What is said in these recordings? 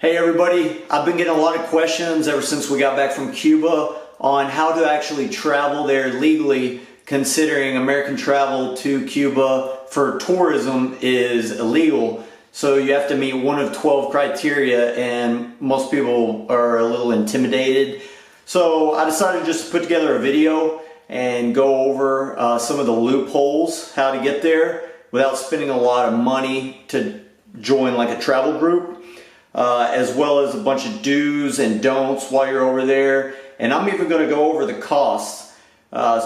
Hey everybody, I've been getting a lot of questions ever since we got back from Cuba on how to actually travel there legally, considering American travel to Cuba for tourism is illegal. So you have to meet one of 12 criteria, and most people are a little intimidated. So I decided just to put together a video and go over some of the loopholes, how to get there without spending a lot of money to join like a travel group. As well as a bunch of do's and don'ts while you're over there. And I'm even going to go over the costs,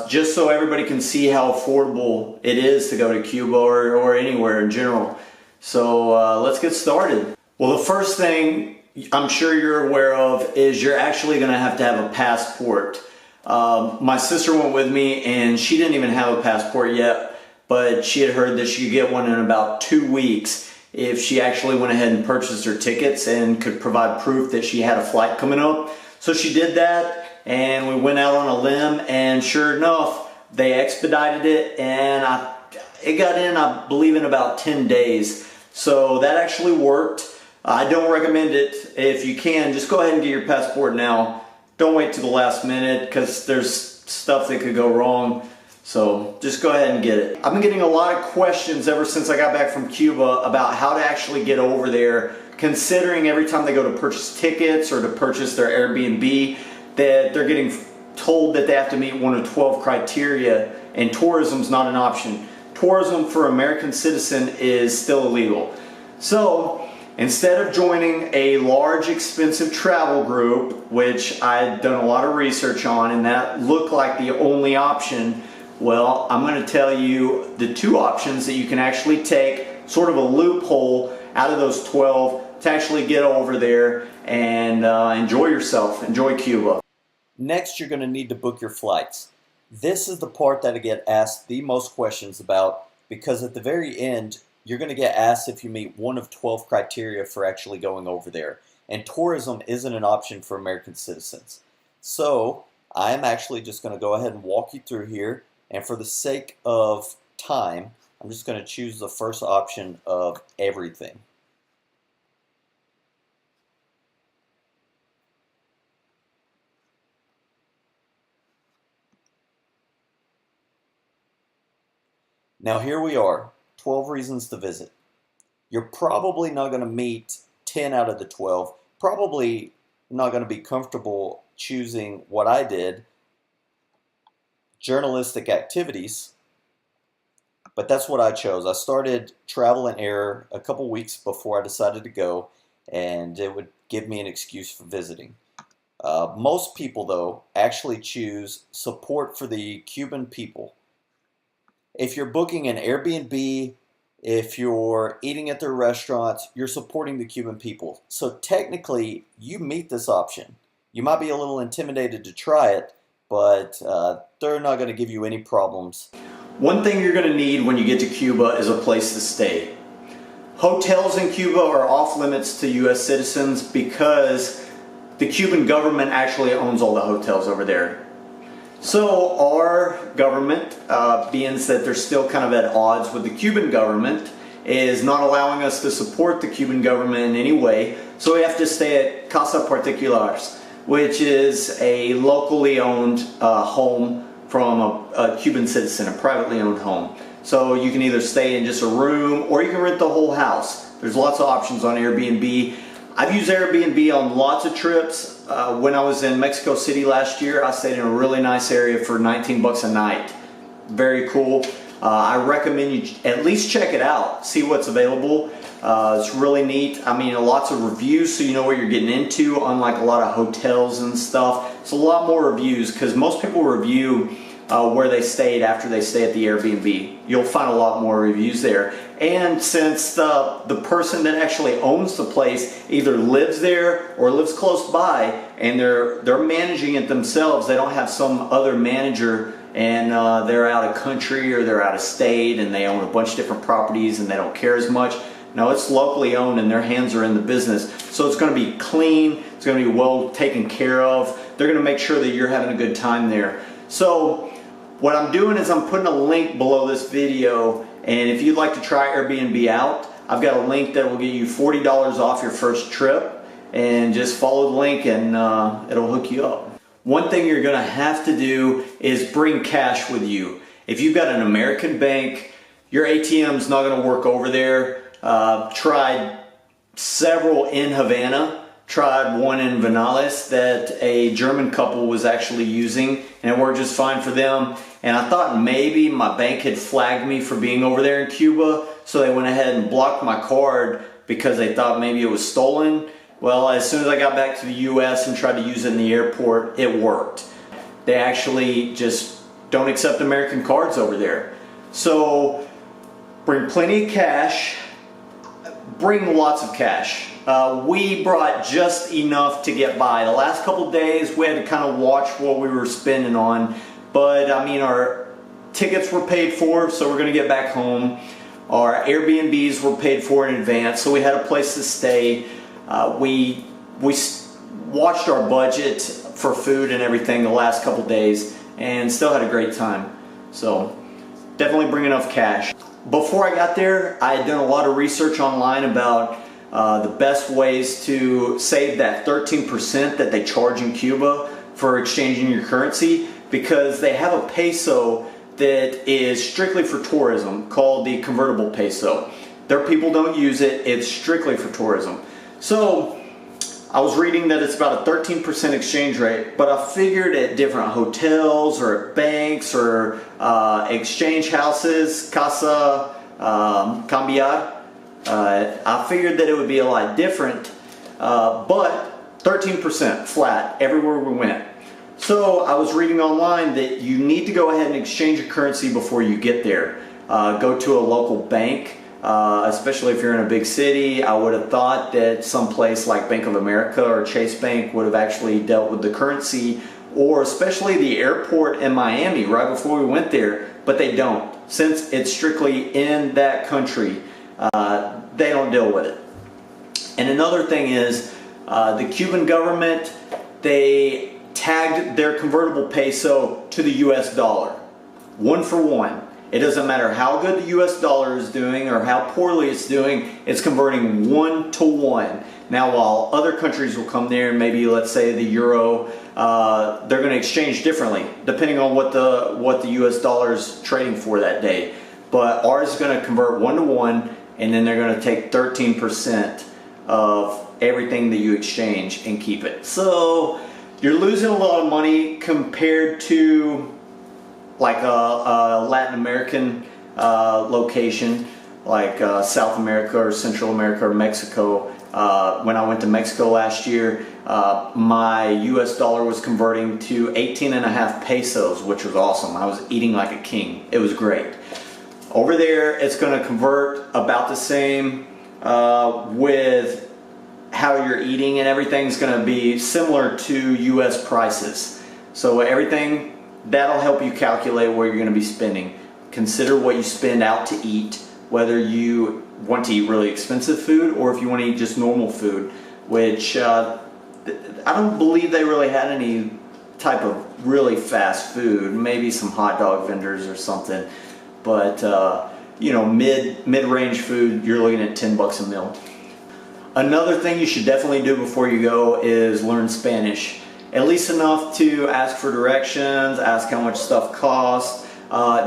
just so everybody can see how affordable it is to go to Cuba or anywhere in general. So let's get started. Well, the first thing I'm sure you're aware of is you're actually going to have a passport. My sister went with me and she didn't even have a passport yet, but she had heard that she could get one in about 2 weeks if she actually went ahead and purchased her tickets and could provide proof that she had a flight coming up. So she did that, and we went out on a limb, and sure enough, they expedited it, and it got in, I believe, in about 10 days. So that actually worked. I don't recommend it. If you can, just go ahead and get your passport now. Don't wait till the last minute, because there's stuff that could go wrong. So just go ahead and get it. I've been getting a lot of questions ever since I got back from Cuba about how to actually get over there, considering every time they go to purchase tickets or to purchase their Airbnb that they're getting told that they have to meet one of 12 criteria, and tourism's not an option. Tourism for American citizen is still illegal. So instead of joining a large expensive travel group, which I'd done a lot of research on and that looked like the only option, well, I'm going to tell you the two options that you can actually take, sort of a loophole out of those 12 to actually get over there and enjoy yourself, enjoy Cuba. Next, you're going to need to book your flights. This is the part that I get asked the most questions about, because at the very end, you're going to get asked if you meet one of 12 criteria for actually going over there. And tourism isn't an option for American citizens. So I'm actually just going to go ahead and walk you through here. And for the sake of time, I'm just going to choose the first option of everything. Now here we are, 12 reasons to visit. You're probably not going to meet 10 out of the 12. Probably not going to be comfortable choosing what I did, journalistic activities, but that's what I chose. I started Travel and Error a couple weeks before I decided to go, and it would give me an excuse for visiting. Most people, though, actually choose support for the Cuban people. If you're booking an Airbnb, if you're eating at their restaurants, you're supporting the Cuban people. So technically, you meet this option. You might be a little intimidated to try it, but they're not going to give you any problems. One thing you're going to need when you get to Cuba is a place to stay. Hotels in Cuba are off limits to U.S. citizens because the Cuban government actually owns all the hotels over there. So our government, being that they're still kind of at odds with the Cuban government, is not allowing us to support the Cuban government in any way. So we have to stay at Casa Particulares, which is a locally owned home from a Cuban citizen, a privately owned home. So you can either stay in just a room or you can rent the whole house. There's lots of options on Airbnb. I've used Airbnb on lots of trips. When I was in Mexico City last year, I stayed in a really nice area for 19 bucks a night. Very cool. I recommend you at least check it out, see what's available. It's really neat. I mean, lots of reviews so you know what you're getting into, unlike a lot of hotels and stuff. It's a lot more reviews because most people review where they stayed after they stay at the Airbnb. You'll find a lot more reviews there. And since the person that actually owns the place either lives there or lives close by and they're managing it themselves, they don't have some other manager and they're out of country or they're out of state and they own a bunch of different properties and they don't care as much. No, it's locally owned and their hands are in the business. So it's going to be clean, it's going to be well taken care of. They're going to make sure that you're having a good time there. So what I'm doing is I'm putting a link below this video, and if you'd like to try Airbnb out, I've got a link that will get you $40 off your first trip. and just follow the link and it'll hook you up. One thing you're gonna have to do is bring cash with you. If you've got an American bank, your ATM's not gonna work over there. Tried several in Havana, tried one in Vinales that a German couple was actually using, and it worked just fine for them. And I thought maybe my bank had flagged me for being over there in Cuba, so they went ahead and blocked my card because they thought maybe it was stolen. Well, as soon as I got back to the US and tried to use it in the airport, it worked. They actually just don't accept American cards over there. So bring plenty of cash, bring lots of cash. We brought just enough to get by. The last couple days we had to kind of watch what we were spending on, but I mean our tickets were paid for, so we're gonna get back home. Our Airbnbs were paid for in advance, so we had a place to stay. We watched our budget for food and everything the last couple days and still had a great time. So definitely bring enough cash. Before I got there, I had done a lot of research online about the best ways to save that 13% that they charge in Cuba for exchanging your currency, because they have a peso that is strictly for tourism called the convertible peso. Their people don't use it, it's strictly for tourism. So I was reading that it's about a 13% exchange rate, but I figured at different hotels or at banks or exchange houses, casa cambiar, I figured that it would be a lot different, but 13% flat everywhere we went. So I was reading online that you need to go ahead and exchange your currency before you get there. Go to a local bank. Especially if you're in a big city. I would have thought that some place like Bank of America or Chase Bank would have actually dealt with the currency, or especially the airport in Miami right before we went there, but they don't. Since it's strictly in that country, they don't deal with it. And another thing is, the Cuban government, they tagged their convertible peso to the US dollar, 1 for 1. It doesn't matter how good the US dollar is doing or how poorly it's doing, it's converting 1 to 1. Now, while other countries will come there and maybe, let's say, the euro, they're going to exchange differently depending on what the US dollar is trading for that day. But ours is going to convert 1 to 1, and then they're going to take 13% of everything that you exchange and keep it. So you're losing a lot of money compared to like a Latin American location, like South America or Central America or Mexico. When I went to Mexico last year, my US dollar was converting to 18.5 pesos, which was awesome. I was eating like a king. It was great. Over there, it's going to convert about the same with how you're eating, and everything's going to be similar to US prices. So everything, that'll help you calculate where you're going to be spending. Consider what you spend out to eat, whether you want to eat really expensive food or if you want to eat just normal food, which I don't believe they really had any type of really fast food. Maybe some hot dog vendors or something, but you know, mid-range food, you're looking at 10 bucks a meal. Another thing you should definitely do before you go is learn Spanish. At least enough to ask for directions, ask how much stuff costs,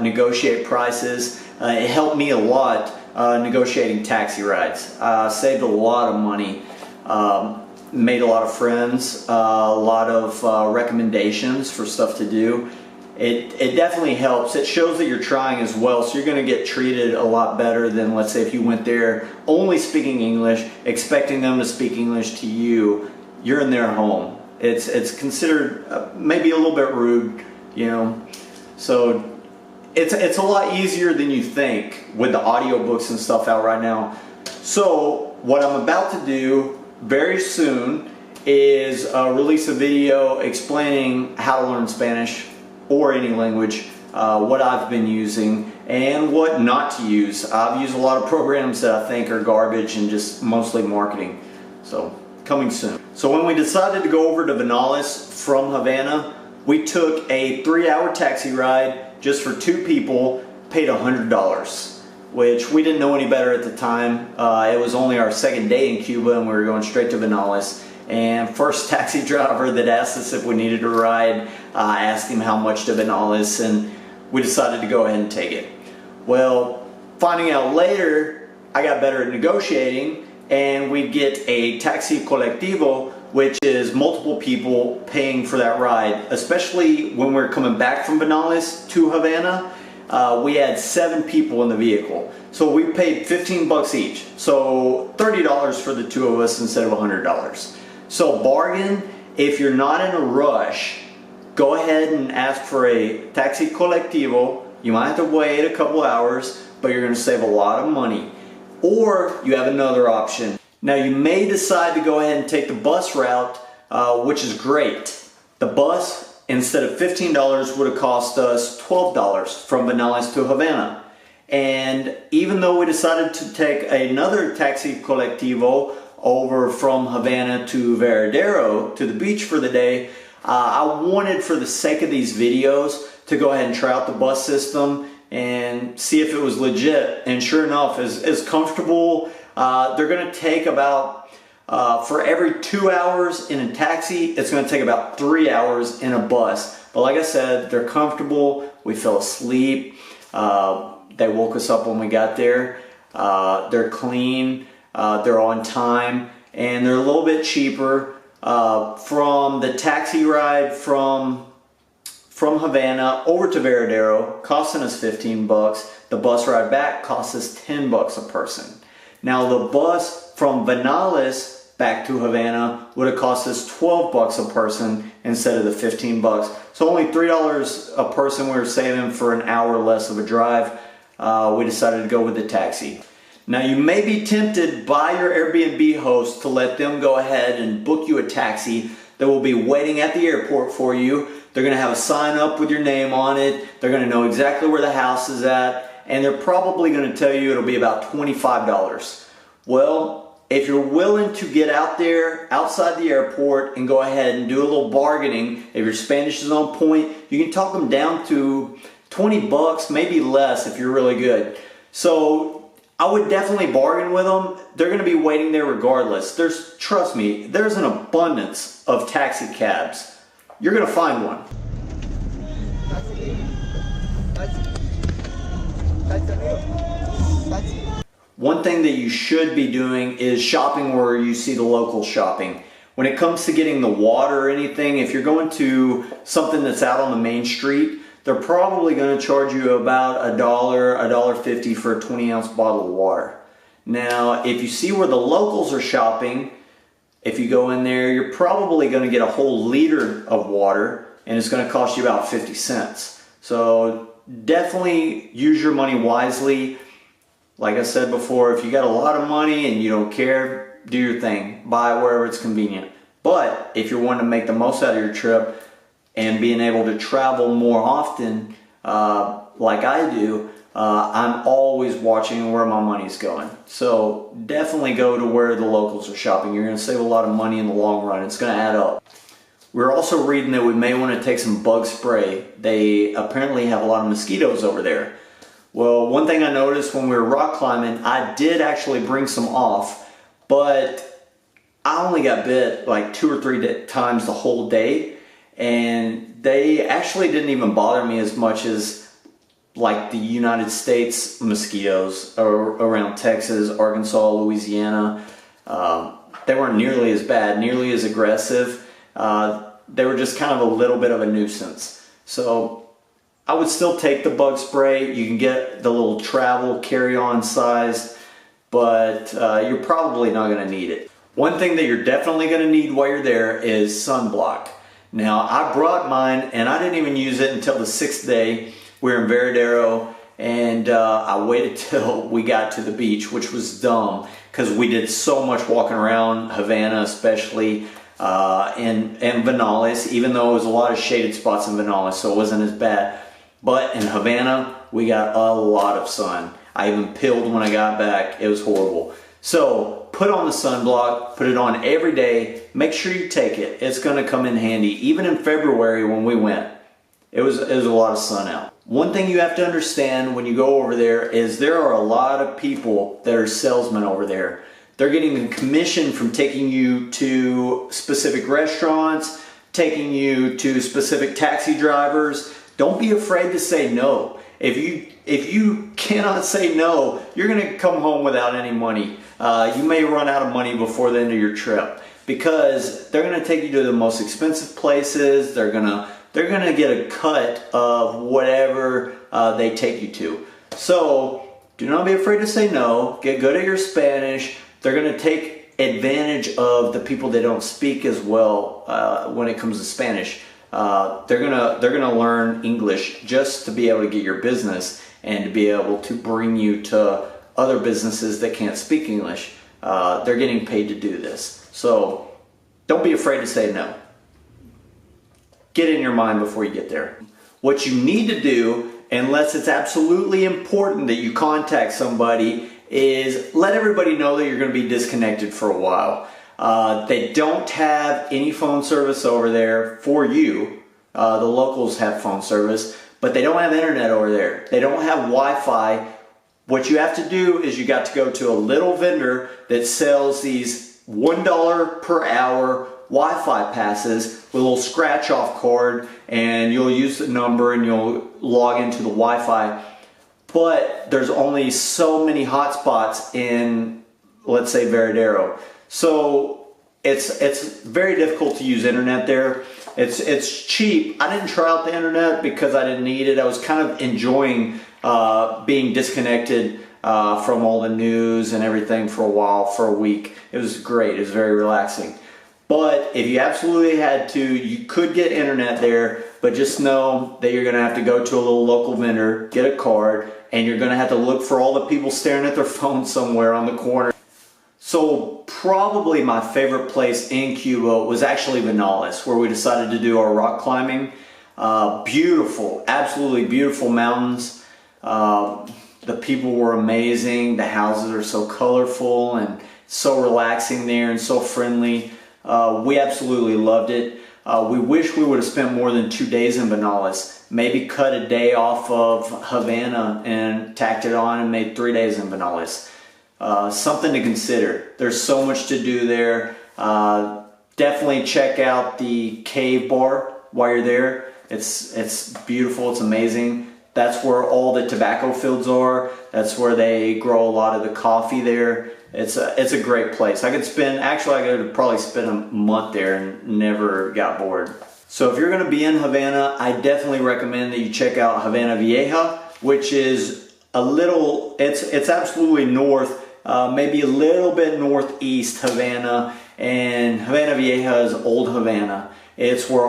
negotiate prices. It helped me a lot negotiating taxi rides. Saved a lot of money, made a lot of friends, a lot of recommendations for stuff to do. It definitely helps. It shows that you're trying as well, so you're going to get treated a lot better than, let's say, if you went there only speaking English, expecting them to speak English to you. You're in their home. It's considered maybe a little bit rude, you know. So it's a lot easier than you think with the audiobooks and stuff out right now. So what I'm about to do very soon is release a video explaining how to learn Spanish or any language, what I've been using and what not to use. I've used a lot of programs that I think are garbage and just mostly marketing. So coming soon. So when we decided to go over to Vinales from Havana, we took a 3-hour taxi ride just for 2 people, paid $100, which we didn't know any better at the time. It was only our second day in Cuba and we were going straight to Vinales. And first taxi driver that asked us if we needed a ride, I asked him how much to Vinales, and we decided to go ahead and take it. Well, finding out later, I got better at negotiating, and we'd get a taxi colectivo, which is multiple people paying for that ride. Especially when we're coming back from Vinales to Havana, we had 7 people in the vehicle. So we paid 15 bucks each. So $30 for the 2 of us instead of $100. So bargain. If you're not in a rush, go ahead and ask for a taxi colectivo. You might have to wait a couple hours, but you're going to save a lot of money. Or you have another option. Now you may decide to go ahead and take the bus route, which is great. The bus, instead of $15, would have cost us $12 from Vinales to Havana. And even though we decided to take another taxi colectivo over from Havana to Veradero, to the beach for the day, I wanted, for the sake of these videos, to go ahead and try out the bus system and see if it was legit. And sure enough, it's comfortable. They're going to take about, for every 2 hours in a taxi, it's going to take about 3 hours in a bus. But like I said, they're comfortable. We fell asleep. They woke us up when we got there. They're clean. They're on time. And they're a little bit cheaper. From the taxi ride from Havana over to Veradero, costing us 15 bucks. The bus ride back cost us 10 bucks a person. Now the bus from Vinales back to Havana would have cost us 12 bucks a person instead of the 15 bucks. So only $3 a person we were saving for an hour less of a drive. We decided to go with the taxi. Now you may be tempted by your Airbnb host to let them go ahead and book you a taxi that will be waiting at the airport for you. They're going to have a sign up with your name on it. They're going to know exactly where the house is at. And they're probably going to tell you it'll be about $25. Well, if you're willing to get out there outside the airport and go ahead and do a little bargaining, if your Spanish is on point, you can talk them down to 20 bucks, maybe less if you're really good. So I would definitely bargain with them. They're going to be waiting there regardless. Trust me, there's an abundance of taxi cabs. You're going to find one. One thing that you should be doing is shopping where you see the local shopping. When it comes to getting the water or anything, if you're going to something that's out on the main street, they're probably going to charge you about $1, $1.50 for a 20-ounce bottle of water. Now, if you see where the locals are shopping, if you go in there, you're probably going to get a whole liter of water, and it's going to cost you about 50 cents. So definitely use your money wisely. Like I said before, if you got a lot of money and you don't care, do your thing. Buy wherever it's convenient. But if you're wanting to make the most out of your trip and being able to travel more often, like I do, I'm always watching where my money's going. So definitely go to where the locals are shopping. You're going to save a lot of money in the long run. It's going to add up. We're also reading that we may want to take some bug spray. They apparently have a lot of mosquitoes over there. Well, one thing I noticed when we were rock climbing, I did actually bring some off, but I only got bit like 2 or 3 times the whole day, and they actually didn't even bother me as much as like the United States mosquitoes around Texas, Arkansas, Louisiana. They weren't nearly as bad, nearly as aggressive. They were just kind of a little bit of a nuisance. So I would still take the bug spray. You can get the little travel carry-on size, but you're probably not going to need it. One thing that you're definitely going to need while you're there is sunblock. Now, I brought mine, and I didn't even use it until the 6th day. We were in Veradero, and I waited till we got to the beach, which was dumb, because we did so much walking around Havana, especially, and Vinales, even though it was a lot of shaded spots in Vinales, so it wasn't as bad. But in Havana, we got a lot of sun. I even peeled when I got back. It was horrible. So put on the sunblock, put it on every day. Make sure you take it. It's going to come in handy. Even in February when we went, it was a lot of sun out. One thing you have to understand when you go over there is there are a lot of people that are salesmen over there. They're getting a commission from taking you to specific restaurants, taking you to specific taxi drivers. Don't be afraid to say no. If you cannot say no, you're gonna come home without any money. You may run out of money before the end of your trip, because they're gonna take you to the most expensive places. They're gonna get a cut of whatever they take you to. So do not be afraid to say no. Get good at your Spanish. They're gonna take advantage of the people that don't speak as well when it comes to Spanish. They're gonna learn English just to be able to get your business and to be able to bring you to other businesses that can't speak English. They're getting paid to do this. So don't be afraid to say no. Get in your mind before you get there. What you need to do, unless it's absolutely important that you contact somebody, is let everybody know that you're going to be disconnected for a while. They don't have any phone service over there for you. The locals have phone service, but they don't have internet over there. They don't have Wi-Fi. What you have to do is you got to go to a little vendor that sells these $1 per hour Wi-Fi passes with a little scratch off card, and you'll use the number and you'll log into the Wi-Fi. But there's only so many hotspots in, let's say, Veradero. So it's very difficult to use internet there. It's cheap. I didn't try out the internet because I didn't need it. I was kind of enjoying being disconnected from all the news and everything for a while, for a week. It was great. It was very relaxing. But if you absolutely had to, you could get internet there, but just know that you're going to have to go to a little local vendor, get a card, and you're going to have to look for all the people staring at their phone somewhere on the corner. So probably my favorite place in Cuba was actually Vinales, where we decided to do our rock climbing. Beautiful, absolutely beautiful mountains. The people were amazing. The houses are so colorful and so relaxing there and so friendly. We absolutely loved it. We wish we would have spent more than 2 days in Vinales. Maybe cut a day off of Havana and tacked it on and made 3 days in Vinales. Something to consider. There's so much to do there. Definitely check out the cave bar while you're there. It's beautiful. It's amazing. That's where all the tobacco fields are. That's where they grow a lot of the coffee there. It's a great place. I could probably spend a month there and never got bored. So if you're going to be in Havana, I definitely recommend that you check out Havana Vieja, which is it's absolutely north, maybe a little bit northeast Havana, and Havana Vieja is old Havana. It's where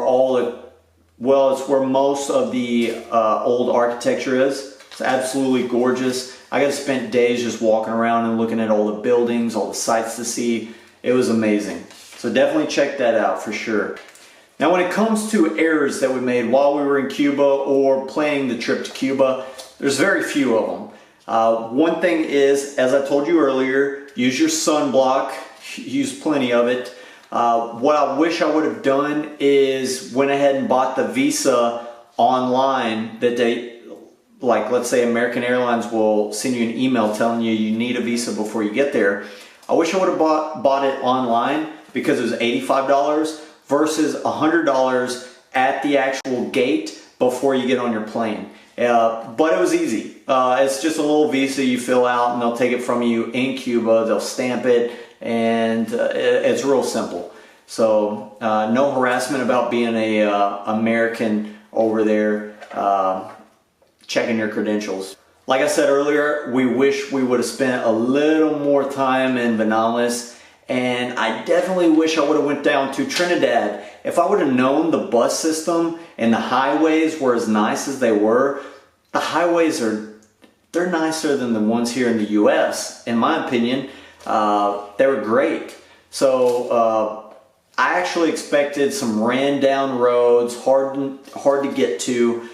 it's where most of the old architecture is. It's absolutely gorgeous. I got spent days just walking around and looking at all the buildings, all the sights to see. It was amazing. So definitely check that out for sure. Now when it comes to errors that we made while we were in Cuba or planning the trip to Cuba, there's very few of them. One thing is, as I told you earlier, use your sunblock, use plenty of it. What I wish I would have done is went ahead and bought the visa online that like let's say American Airlines will send you an email telling you you need a visa before you get there. I wish I would have bought it online, because it was $85 versus $100 at the actual gate before you get on your plane. But it was easy. It's just a little visa you fill out and they'll take it from you in Cuba. They'll stamp it, and it's real simple. So no harassment about being a American over there. Checking your credentials. Like I said earlier, we wish we would have spent a little more time in Vinales, and I definitely wish I would have went down to Trinidad. If I would have known the bus system and the highways were as nice as they were, the highways they're nicer than the ones here in the US, in my opinion. They were great. So I actually expected some ran down roads, hard to get to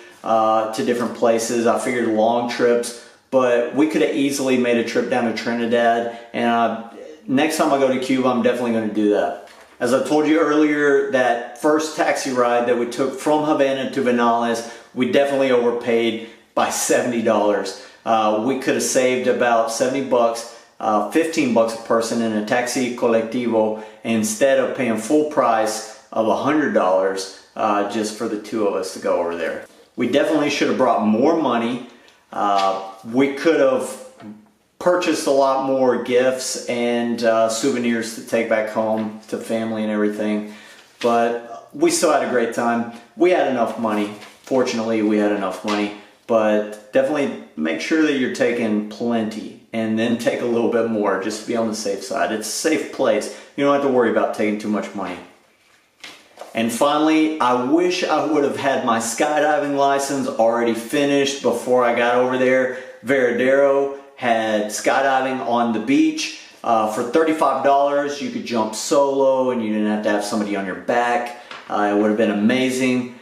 different places. I figured long trips, but we could have easily made a trip down to Trinidad, and next time I go to Cuba, I'm definitely going to do that. As I told you earlier, that first taxi ride that we took from Havana to Vinales, we definitely overpaid by $70. We could have saved about $70 $15 a person in a taxi colectivo instead of paying full price of $100 just for the two of us to go over there. We definitely should have brought more money. We could have purchased a lot more gifts and souvenirs to take back home to family and everything, but we still had a great time. We had enough money. Fortunately, we had enough money, but definitely make sure that you're taking plenty and then take a little bit more just to be on the safe side. It's a safe place. You don't have to worry about taking too much money. And finally, I wish I would have had my skydiving license already finished before I got over there. Veradero had skydiving on the beach. For $35, you could jump solo and you didn't have to have somebody on your back. It would have been amazing.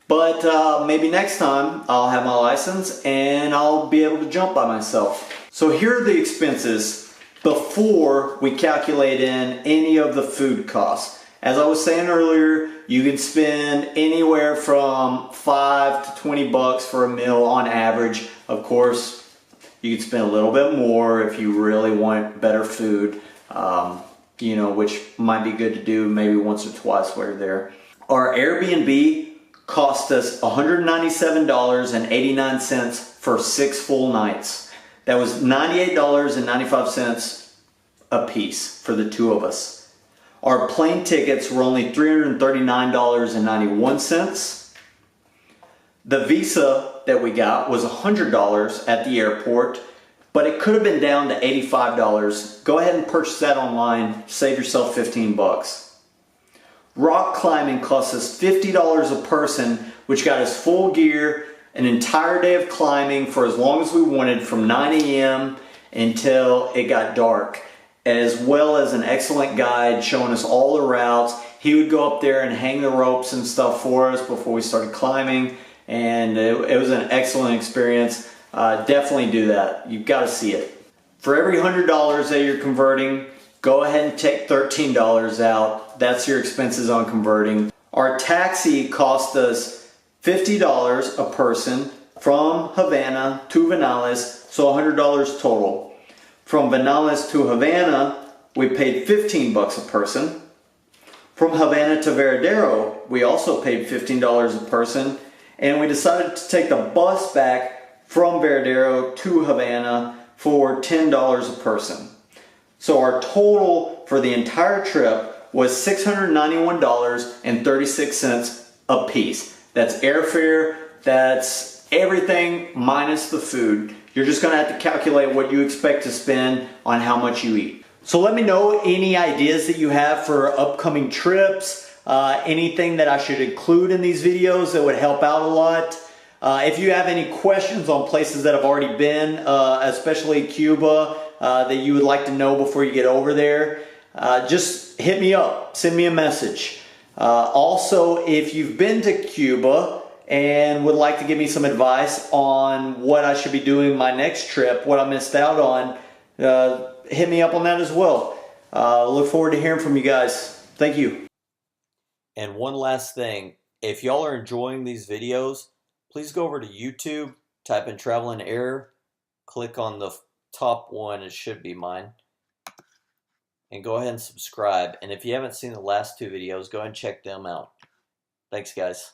But maybe next time I'll have my license and I'll be able to jump by myself. So here are the expenses before we calculate in any of the food costs. As I was saying earlier, you can spend anywhere from $5 to $20 for a meal on average. Of course, you can spend a little bit more if you really want better food, you know, which might be good to do maybe once or twice while you're there. Our Airbnb cost us $197.89 for 6 full nights. That was $98.95 a piece for the two of us. Our plane tickets were only $339.91. The visa that we got was $100 at the airport, but it could have been down to $85. Go ahead and purchase that online. Save yourself 15 bucks. Rock climbing cost us $50 a person, which got us full gear, an entire day of climbing for as long as we wanted from 9 a.m. until it got dark, as well as an excellent guide showing us all the routes. He would go up there and hang the ropes and stuff for us before we started climbing, and it was an excellent experience. Definitely do that. You've got to see it. For every $100 that you're converting, go ahead and take $13 out. That's your expenses on converting. Our taxi cost us $50 a person from Havana to Vinales, so $100 total. From Vinales to Havana, we paid 15 bucks a person. From Havana to Veradero, we also paid $15 a person, and we decided to take the bus back from Veradero to Havana for $10 a person. So our total for the entire trip was $691.36 a piece. That's airfare, that's everything minus the food. You're just gonna have to calculate what you expect to spend on how much you eat. So let me know any ideas that you have for upcoming trips, anything that I should include in these videos that would help out a lot. If you have any questions on places that I've already been, especially Cuba, that you would like to know before you get over there, just hit me up, send me a message. Also, if you've been to Cuba and would like to give me some advice on what I should be doing my next trip, what I missed out on, hit me up on that as well. Look forward to hearing from you guys. Thank you. And one last thing, if y'all are enjoying these videos, please go over to YouTube, type in Travel and Air, click on the top one, it should be mine, and go ahead and subscribe. And if you haven't seen the last two videos, go ahead and check them out. Thanks, guys.